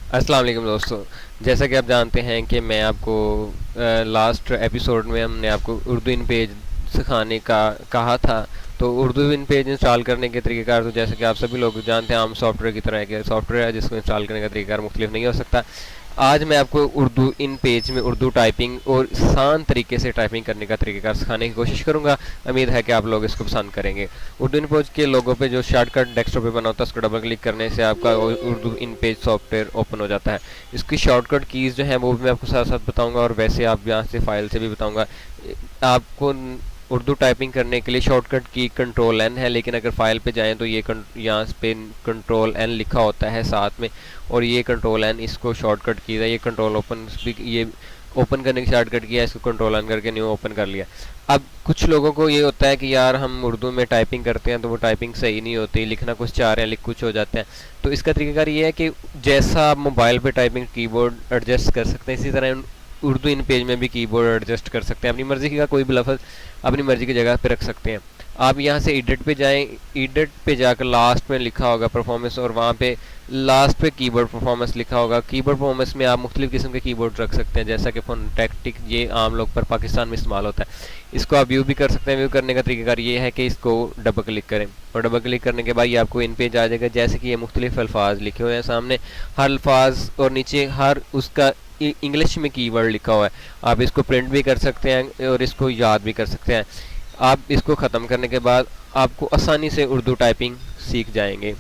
अस्सलाम वालेकुम दोस्तों। जैसा कि आप जानते हैं कि मैं आपको लास्ट एपिसोड में हमने आपको उर्दू इन पेज सिखाने का कहा था। तो उर्दू इन पेज इंस्टॉल करने के तरीक़ेकार तो जैसे कि आप सभी लोग जानते हैं, आम सॉफ्टवेयर की तरह एक सॉफ्टवेयर है जिसको इंस्टॉल करने का तरीक़ेकार मुख्तलिफ नहीं हो सकता। आज मैं आपको उर्दू इन पेज में उर्दू टाइपिंग और आसान तरीके से टाइपिंग करने का तरीक़ेकार सिखाने की कोशिश करूंगा। उम्मीद है कि आप लोग इसको पसंद करेंगे। उर्दू इन पेज के लोगों पे जो शॉर्टकट डेस्कटॉप पे बना होता है उसको डबल क्लिक करने से आपका उर्दू इन पेज सॉफ्टवेयर ओपन हो जाता है। इसकी शॉर्टकट कीज़ जो है वो भी मैं आपको साथ साथ बताऊँगा, और वैसे आप यहाँ से फाइल से भी बताऊँगा। आपको उर्दू टाइपिंग करने के लिए शॉर्टकट की कंट्रोल एन है, लेकिन अगर फाइल पे जाएं तो ये यहाँ पे कंट्रोल एन लिखा होता है साथ में, और ये कंट्रोल एन इसको शॉर्टकट की है। ये कंट्रोल ओपन ये ओपन करने की शॉर्टकट किया, इसको कंट्रोल एन करके न्यू ओपन कर लिया। अब कुछ लोगों को ये होता है कि यार हम उर्दू में टाइपिंग करते हैं तो वो टाइपिंग सही नहीं होती, लिखना कुछ चाह रहे हैं लिख कुछ हो जाते हैं। तो इसका तरीकाकार ये है कि जैसा आप मोबाइल पे टाइपिंग कीबोर्ड एडजस्ट कर सकते हैं, इसी तरह उर्दू इन पेज में भी कीबोर्ड एडजस्ट कर सकते हैं। अपनी मर्जी का कोई भी लफ्ज़ अपनी मर्जी की जगह पे रख सकते हैं। आप यहाँ से एडिट पे जाएं, एडिट पे जाकर लास्ट में लिखा होगा परफॉर्मेंस, और वहाँ पे लास्ट पे कीबोर्ड परफॉर्मेंस लिखा होगा। कीबोर्ड परफॉर्मेंस में आप मुख्तलिफ किस्म के कीबोर्ड रख सकते हैं, जैसा कि फोनोटैक्टिक, ये आम लोग पर पाकिस्तान में इस्तेमाल होता है। इसको आप व्यू भी कर सकते हैं। व्यू करने का तरीकाकार ये है कि इसको डबल क्लिक करें, और डबल क्लिक करने के बाद ये आपको इन पेज आ जाएगा। जैसे कि ये मुख्तलिफ अल्फाज लिखे हुए हैं सामने, हर अल्फाज और नीचे हर उसका इंग्लिश में कीवर्ड लिखा हुआ है। आप इसको प्रिंट भी कर सकते हैं और इसको याद भी कर सकते हैं। आप इसको ख़त्म करने के बाद आपको आसानी से उर्दू टाइपिंग सीख जाएंगे।